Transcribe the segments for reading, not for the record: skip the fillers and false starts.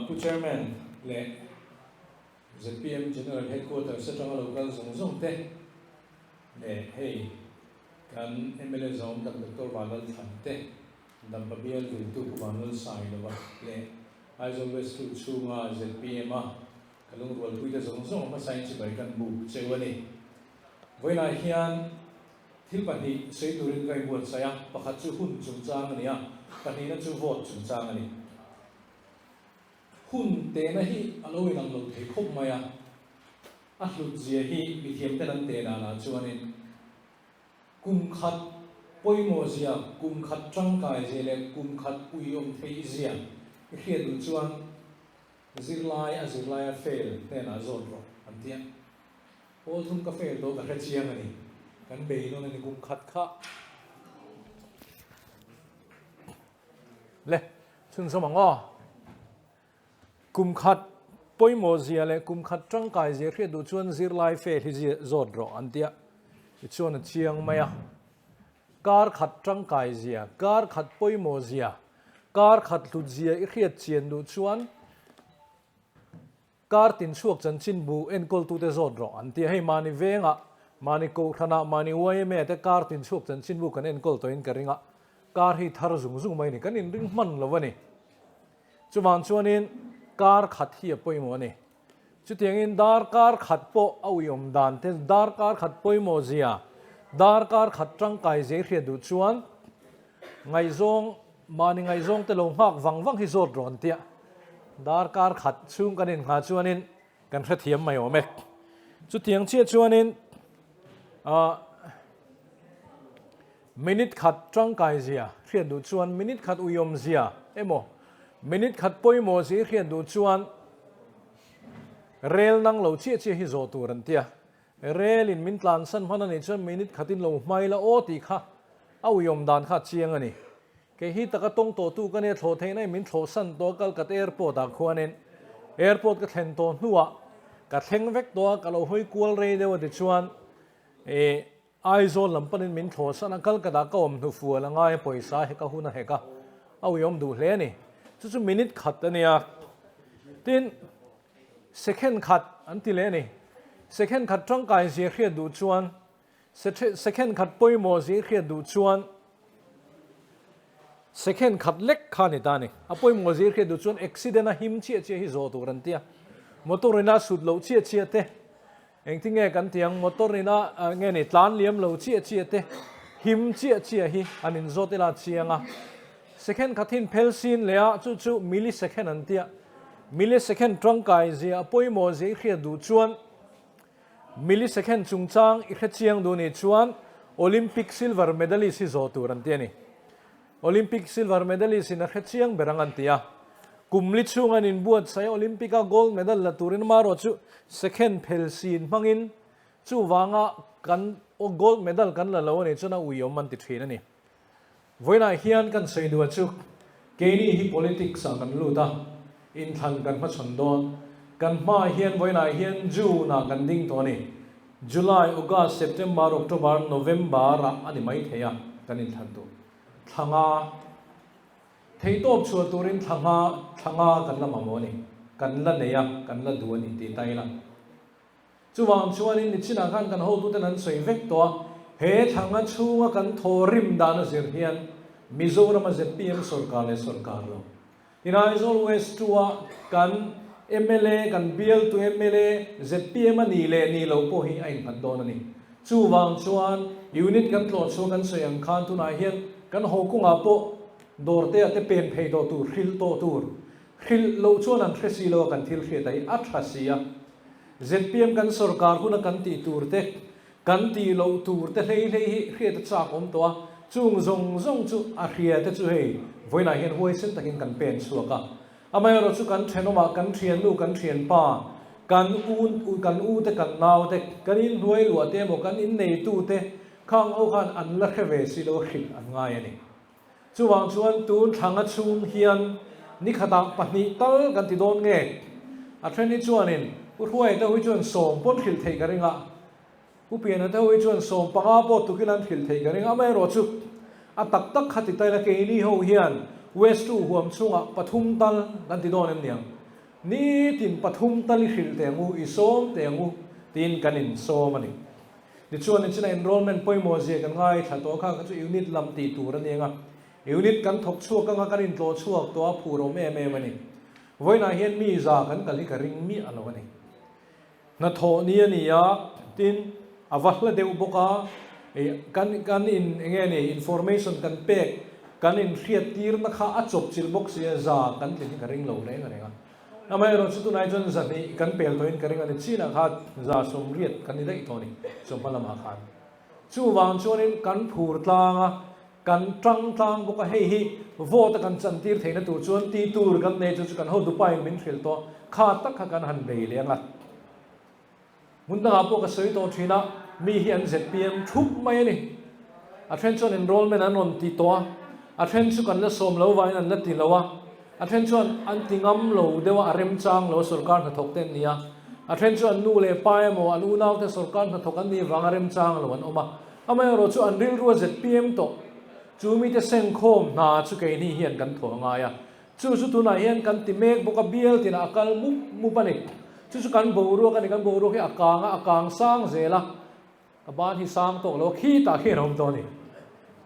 ผู้ chairman และ ZPM General Headquarters สตรังเราก็ส่งเตะและให้การ MLA ส่งดักดรวานัลทันเตะดัมปะเบียลถึงตุกวานัลสายนะวะและ I always to ชูงา ZPM กำลังรวมคุยแต่ส่งมาใส่ชิบะกันบุเจวันนี้เวลาเฮียนที่ปฏิเสธตัวเองไกบวชใส่ประคัตจูหุ่นจุงจางอันนี้ปฏินั้นจูโหวตจุงจางอันนี้หุ่นเตนะฮีอโลวินังโลเทคบมาอัลลุเจียฮีวิธีเตนันเตนานาจวนนี้กุมขัดป่วยโมเซียกุมขัดจังกายเจเลกุมขัดอุยมเทอิเซียเขียนดูจวนซิลายเฟลเตนาโซนโรอันเดียโอ้ทุ่งกาแฟโตกับเชียงอันนี้กันเบย์โน่นนี่กุมขัดข้าเล่ชุนสมองอ้อกุมขัดป่วยโมเซียเลยกุมขัดจังกายเจเขียนดูจวนซิลายเฟลที่เจโซนโรอันเดียชวนเชียงไหมการขัดจังกายเสียการขัดป่วยโมเสียการขัดลุดเสียอีกเรียดเชียนดูชวนการตินช่วงจันชินบูเอ็นกอลตูเตโซดรออันที่ให้มานิเวงะมานิโกขณะมานิวัยแม่แต่การตินช่วงจันชินบูกันเอ็นกอลตัวเองกระริงะการให้ทารุงไม่นี่กันอินริงมันละวะนี่จุวันชวนินการขัดเฮียป่วยโมนี่จุดอย่างอินดาร์การขัดโปเอายมดานเทดาร์การขัดป่วยโมเซียดาร์การขัดจังกายเสียเรียดูชวนไงซงมานี่ไงซงแต่ลงหักวังฮิโซดรอนเตียดาร์การขัดชุ่มกันอินหาชวนินกันเทียมไม่โอเมกจุดอย่างเชี่ยชวนินมินิทขัดจังกายเสียเรียดูชวนมินิทขัดอุยมเสียเอโมมินิทขัดป่วยโมเสียเรียดูชวนเรลนังเหล่าเชี่ยฮิโซตูรันเตียเรลินมินตลานสันพันนันจนมินิทขัดินเหล่าไม่ละโอติค่ะเอายมดานค่ะเชียงอันนี้แค่ฮิตกะตงโตตูกันเนี่ยโถเทนไอมินโถสันตัวกัลกัดแอร์พอร์ตดักขวานินแอร์พอร์ตก็เทนโตนัวกัดเทงเวกตัวกัลเราห้อยกัวเรเดียวติดชวนไอโซนลำปันมินโถสันกัลกัดก็อมทุฟัวละง่ายปล่อยสายให้กับหุ่นให้กับเอายมดูเลนี่จุดมินิทขัดอันนี้ทีนsecond ขัดอันที่เลนี่second ขัดจังกายเสียเขียดูชวน second ขัดป่วยโมเสียเขียดูชวน second ขัดเล็กขานิตานี่ป่วยโมเสียเขียดูชวน accident หิมเชี่ยฮิโซตัวรันเตียมอเตอร์นี่น่าสุดเหล่าเชี่ยเตะเองที่เงี้ยกันเตียงมอเตอร์นี่น่าเงี้ยนี่ตานเลี้ยมเหล่าเชี่ยเตะหิมเชี่ยฮิอันนี้โซติลาเชียงอ่ะ second ขัดทิ้งเพลซินเลยอ่ะจู่ millisecond อันเตียmillisecond จังกายเสียป่วยโมเสียเขียดูชวนmillisecond จุงจางอีกเชียงดูนี่ชวนโอลิมปิกซิลเวอร์เมดัลลิสที่โซตูรันเตียนี่โอลิมปิกซิลเวอร์เมดัลลิสนักเชียงเบรังอันเตียกุมลิชงอันอินบวชใส่โอลิมปิกโกลด์เมดัลละตูรินมาโรจู second เพลซีนมังอินจูวางะกันโอโกลด์เมดัลกันละแล้วนี่จูน่าอุยอมันติดเทนั่นนี่วันนี้เฮียนกันใส่ดูว่าจูเกนี่ฮี politics กันรู้ตาอินทันกันมาชนโดนกันมาเฮียนวันนี้เฮียนจูน่ากันดิ้งตัวนี้July August September October November อันนี้ไม่เทียกันอินทันตัวทั้งเที่ยวชัวตัวรินทั้งกันละมั่งนี่กันละเนี่ยกันละดูนี่ตีไตละจู่วางชัวนี่นิชินากันหัวตัวนั้นสวยเวกตัวเฮทั้งชัวกันทอริมดานเสียเฮียนมิโซรามาเซปีเอ็มสุรการเลยสุรการเราที่นั่น is always ชัวกัน MLA กัน BL to MLA ZPM นี่เลยนี่เราพอให้ไอ้พันโดนนี่จู่วางชวนยูนิตกันตลอดชวนกันเสียงคานทุนายเฮียนกันหกุงอาโปดอร์เตอเตเป็นเพย์ตัวตูริลตัวตูริลเราชวนนั้นเทสิโลกันทิลเขียดไอ้อัตราเสีย ZPM กันสุรการคุณกันตีตูร์เตกันตีเราตูร์เตเลยเขียดจากอมตัวจุงจงจู่อาเขียดจู่เฮ้ยวันไหนเห็นหัวเส้นตะกินกันเป็นสัวกันอามาเราสู้กันเทนอมากันเทียนลูกกันเทียนป้ากันอูเตกันนาวเตกันอินรวยหลวดเตมกันอินเนตูเตข้างเอากันอันละแค่เวสิโลหิตอันง่ายนี่ชวนตูนทางชุนเฮียนนี่ขดังปนิตัลกันติโดนเงยอัตรานี้ชวนนินผู้ช่วยเต้าวิจวนส่งปนขิลเทกันริงะผู้เปลี่ยนเต้าวิจวนส่งปังอาปอตุกิลันขิลเทกันริงะไม่รู้จุอัตักขัดติดใจละเกนี่เขาเฮียน West ทูหัวมช่วงปทุมตัลกันติดโดนเนี่ยนี่ตินปทุมตัลหิลเตียงูอิโซมเตียงูตินกันอินโซมันนี่ดิชวนนี่ชนะ enrollment ป่วยโมเสกันง่ายถ้าตัวข้าก็จะยูนิตลำตีตัวนั่นเองอ่ะยูนิตกันทกชั่วกันอินโตชั่วตัวผู้โรเมมันนี่ไว้น่าเห็นมีจากันกันลิกริงมีอะไรวะนี่นัทโทนี่นี่ยาตินอวัลละเดวบกากันอินเงี้ยนี่ information กันเป็กกันอินเรียดตีร์นักข้าจบจิลบกเสียจากันลิกริงเหล่านี้กันเองทำไมเราชุดนายจนสันนี่กันเปลี่ยนตัวเองกันเองกันชีนะข้าจะสมเรียดกันนี่ได้ตัวนี้สมพลังมาขันชูวางชวนนี้กันผูดตางกันจังบกให้ฮิโวตกันจันทีร์เทนตัวชวนตีตูร์กันเนี่ยจุกันเขาดูไปมินเทลตัวข้าตักกันหันเบลียงละมุนตาพวกสวยตัวทีนะมีเฮียนเจ็ดปีมทุบไม่นี่attention enrollment นั้นนนตีตัว attention กันละสมแล้วไว้นั่นละตีแล้ววะattention อันติงมโลเดว่าอารมณ์จังโลสุรการกระทบเต็มเนี่ย attention นูเลปายโมอันอูนาวเตสุรการกระทบกันนี่วังอารมณ์จังโลวันออกมาทำไมเราจูอันริลรัวเจ็ดปีมโตจูมีแต่เส้นโคมน่าจูเกนี่เฮียนกันถั่วง่ายจูตัวไหนเฮียนกันติเมกบุกเบียลตินาอักลมุปนิกจูกันบูรัวกันบูรัวที่อากางสร้างเจละบ้านที่สร้างโตโลขี้ตาขี้รมตัวนี้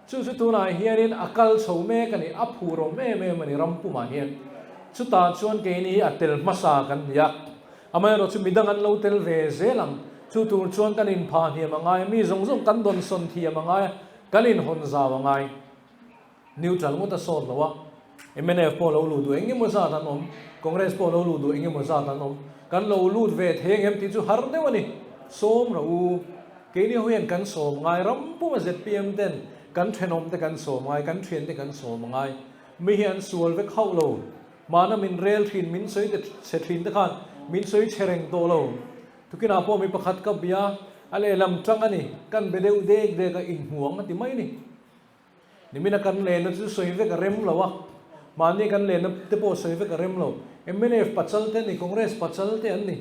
ชุดตัวไหนเฮียนินอักลโฉมเกันนี่อับหูรมมันนี่รำปุ่มาเฮียนชุดตาชวนเกนี่อัตเตลมาสากันยักอเมริกาชุดมิดังอันโลเตลเวเซลังชุดตัวชวนกันอินพานเฮียมังไงมีจงกันดนสนเทียมังไงกันอินฮอนซามังไงนิวทรัลมุตสโซนแล้ววะMNF พอเราลูดูเองมุสาตันอมคอนเกรสพอเราลูดูเองมุสาตันอมกันเราลูดเวทเฮงเอ็มที่จูฮาร์เดวันนี้ส้มเราเกนี่เฮียนกันส้มไงรำปุ่มาเจ็ดปีเอ็มเดนกันเทนอมแต่กันส้มไงกันเทรนแต่กันส้มไงมีเฮียนสวลเวกเข้าโลมานะมินเรลทรินมินสวยแต่เซทรินตะขันมินสวยเชริงโตโลทุกินอาพอมีประคัดกับเบียอะไรลำจังอันนี้กันเบเดวเด็กกันอินห่วงกันที่ไม่นี่นี่มีนักกันเลนนั่นจะสวยเวกเร็มหรอวะมานี่กันเลนนั่นจะพอสวยเวกเร็มหรอMNF ปัจจัลเทนี่คอนเกรสปัจจัลเทนนี่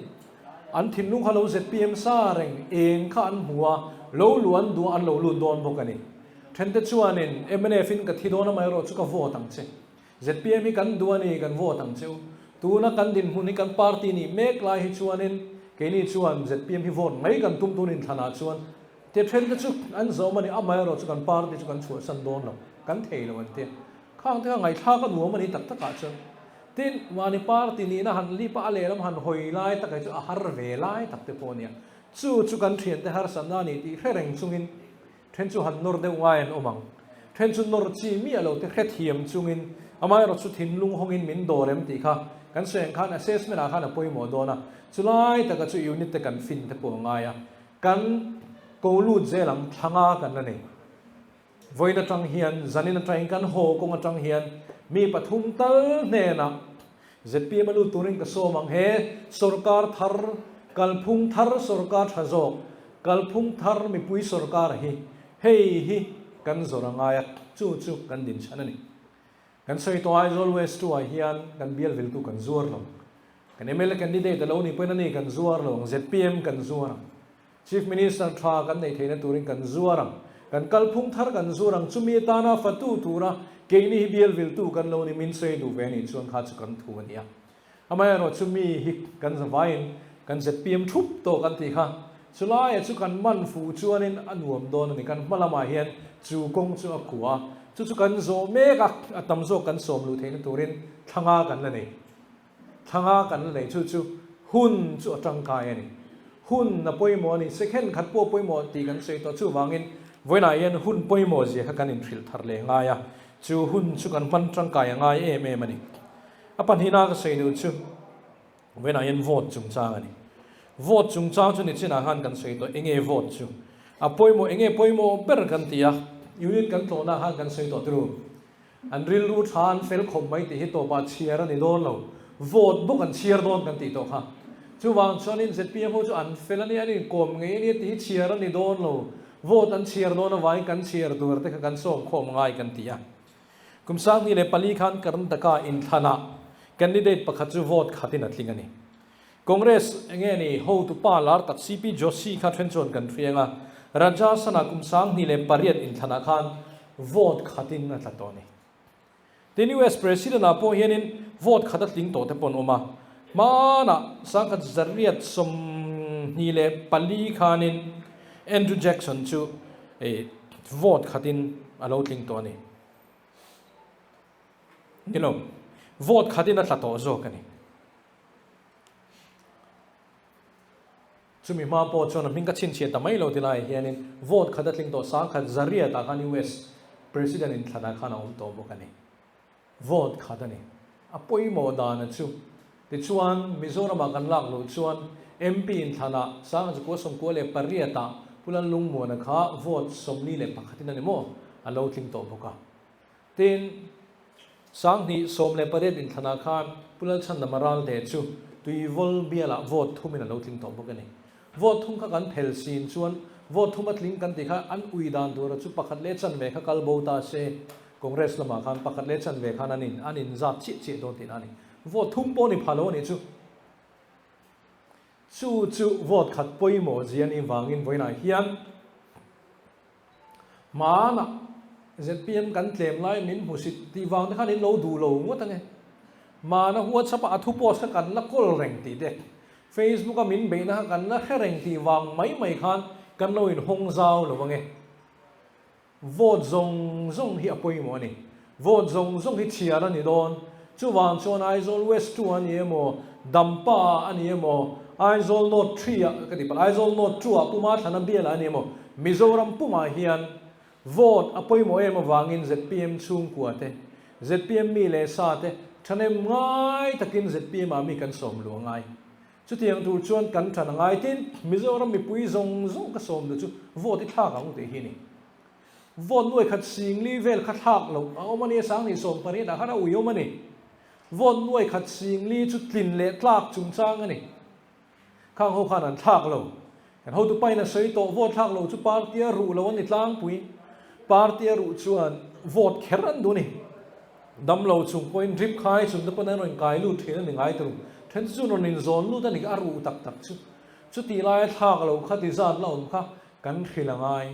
อันทิ้งนุ่งเขาเราเสร็จพีเอ็มซาเร่งเองข้าอันหัวโลล้วนดูอันโลลุนโดนพวกกันนี่เทนเตชวนนี่MNF ฟินกับที่โดนมาเราชุกโวตั้งเชเสร็จพีเอ็มมีกันดูอันนี้กันโวตั้งเชวตัวนักกันดินหุ่นนี่กันปาร์ตี้นี่เมกลายให้ชวนนี่เกนี่ชวนเสร็จพีเอ็มพิโวนไม่กันตุ้มตัวนี่ธนาชวนเทนเตชุกอันโซมันนี่อ่ะมาเราชุกันปาร์ตี้ชุกันชวนสันโดนเรากันเทเราวันเทียข้างที่ข้างไงท่ากันหัวมันนี่ตักตะกัดชวนทีนวันนี้ปาร์ตี้นี้นะฮันลีปะเลแล้วมันหอยไล่ตะไคร้จะอาหารเวไล่ตักเตปอเนี่ยจู่กันเทียนแต่หาสันนานี่ที่เร่งจุงินเทนจู่หันนอร์เดวายนอมังเทนจู่นอร์จีมีอะไรที่เทียมจุงินอามาเราจู่ทินลุงหงินมินโดเรมตีค่ะกันเสียงข้านassessmentข้านป่วยหมอโดนะจู่ไล่ตะก็จู่ยูนิตตะกันฟินตะปวงง่ายกันกูรูดเจลังทั้งอากันนั่นเองวันนั้นจังเฮียนจันนี่นั่นจังกันโฮกงจังเฮียนมีปฐุมเตอเนนะเจ็ดปีมาลูตุริงกโซมังเฮสุรการทาร์กัลพุงทาร์สุรการทโจกัลพุงทาร์มีปุยสุรการฮีเฮ้ฮีกันสุรังไงจู่กันดินชันนี่กันสวยตัวไอโซลเวสตัวเฮียนกันเบียลวิลตุกันซัวร์ลงกันเอเมลกันดีเดตแล้วนี่เพื่อนนี่กันซัวร์ลงเจ็ดปีกันซัวร์ Chief Minister ทรากันในเทนตุริงกันซัวร์กันกัลพุงทาร์กันซัวร์จุมีตานาฟัตุตูระเกนี่เบียลวิลตุกันแล้วนี่มินเซดูเวนิชวนข้าจะกันทุวันนี้ทำไมเราจุมีฮิกกันสบายกันเจ็ดปีทุบโตกันทีค่ะสุดท้ายจุกันมันฟูจวนินอันหัวมโดนนี่กันมาละมาเฮียนจูกงจูอักขัวจู่กันโซเมกักตั้มโซกันสมลูเทนตัวเรนทั้งอากันเลยทั้งอากันเลยจู่หุ่นจู่จังกายนี่หุ่นน่ะป่วยหมอนี่เซคันขัดป่วยหมอตีกันเสยตัวจู่วางินวันไหนยันหุ่นป่วยหมอเสียกันอินฟิลทาร์เลยง่ายจู่หุ่นจู่กันมันจังกายง่ายมันนี่อ่ะปัญหาก็เสยดูจู่วันไหนยันโหวตจุงจ้างนี่โหวตจุงจ้างจู่นี่จีน่าหันกันเสยตัวเองโหวตจู่อ่ะป่วยหมอป่วยหมอเปิดกันตียูนิตกันโตน่าหันกันเสยตัวตรูอันริลรูทานเฟลคอมไม่ตีฮิตตัวบาเชียร์นี่โดนเราโหวตบุกันเชียร์โดนกันตีตัวค่ะจู่วางชนินเสร็จพี่พูดจู่อันเฟลนี่อันนี้กลมไงนี่ตีเชียร์นี่โดนเราโหวตอันเชียร์โดนเอาไว้กันเชียร์ตัวแต่กันส่งคอมง่ายกันตีกุมสังนี่เลยปลีขันกันตะกาอินทนาแคนดิเดตประคัตจู่โหวตขัดตินัดลิงนี่คอนเกรสเงี้ยนี่ฮูตุปาลาร์ตัดซีพีโจซีขัดเทนชนกันเฟียงรัชสนากุมสังนี่เลยปริยัดอินทนาขันโหวตขัดตินนัดตัวนี้ท tin US president a po hianin vote khata tling to te pon oma mana sangkhat zariat som ni le pali khanin Andrew Jackson chu vote khatin alo tling to ni vote khatin a tlato zo kani chumi ma po chona mingka chin che tamai lo tilai hianin vote khata tling to sangkhat zariat a kan US president in thana khana to bokani vote khadani apoi mo dana chu ti chuan Mizoram kan lak lo chuan MP in thana sang chu ko som ko le pariata pulan lung mo na kha vote somni le pakhatin ani mo alo tling to boka tin sang ni som le paret in thana khan pulal chan namaral de chu tui vol biala vote thumin alo tling to bokani vote thum kha kan phel sin chuan vote thum atling kan ti kha an uidan dur chu pakhat le chan me kha kal bo ta se Congress lama khan pakhat le chan ve khan anin zat chi don tin ani vote thum po ni phalo ni chu vote khat poi mo jian in wangin boina hian mana ZPM kan tlem lai min musit ti wang khan in lo du lo ngot ange mana WhatsApp a thu post kan la kol reng ti dek Facebook a min be na kan la khereng ti wang mai khan kan lo in hong zau lo wange vote zong hi apoi mo ni vote zong hi chiara ni don chu wang chon Aizawl West 2 ani emo dampa ani emo Aizawl North 3 kadi pa Aizawl North 2 puma thana biala ani emo Mizoram puma hian vote apoi mo emo wangin ZPM chung kuate ZPM mi le sa te thanem ngai takin ZPM ami kan som lu ngai chu tiang tu chuan kan thana ngai tin Mizoram mi pui zong ka som du chu vote tha ka ngu te hi ni vote nuai khat sing li vel khat hak lo mani sang ni som pari da khara uyo mani vote nuai khat sing li chu tlin le tlak chung chang ani khang ho khan an thak lo kan ho tu pai na sei to vote thak lo chu party ru lo ani tlang pui party ru chuan vote kheran du ni dam lo chung point drip khai chung da pana roin kai lu thena ni ngai tu then chu non in zone lu da ni aru tak chu ti lai thak lo khati zan lo kha kan khilangai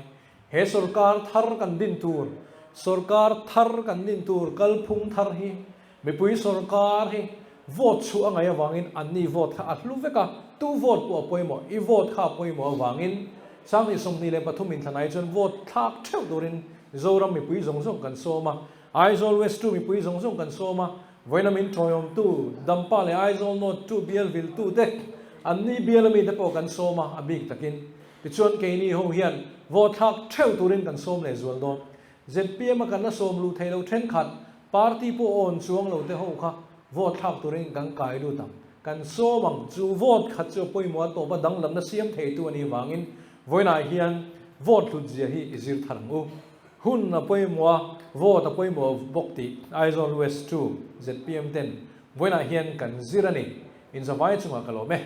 he sarkar thar kan din tur sarkar thar kan din tur kalphung thar hi mipui sarkar hi vote chu angai awangin anni vote kha atlu veka tu vote po poimo I vote kha poimo awangin sangni somni le pathumin thanai chon vote thak theu dorin zoram mipui zong kan soma Aizawl West 2 mipui zong kan soma voinamin thoyom tu dampa le Aizawl North 2 Bielville 2 dek anni bielami te po kan soma abik takin tichuan ke ni ho hian vote thak theu turin kan som le zual don ZPM kan na som lu thailo then khat party po on chuang lo te ho kha vote thak turin kan kai lu tam kan somang chu vote khat chu poimo to ba dang lam na siam thei tu ani wangin voina hian vote lu ji hi izir tharmu hun na poimo vote poimo bokti Aizawl West 2 ZPM 10 voina hian kan zirani in zawai chunga kalome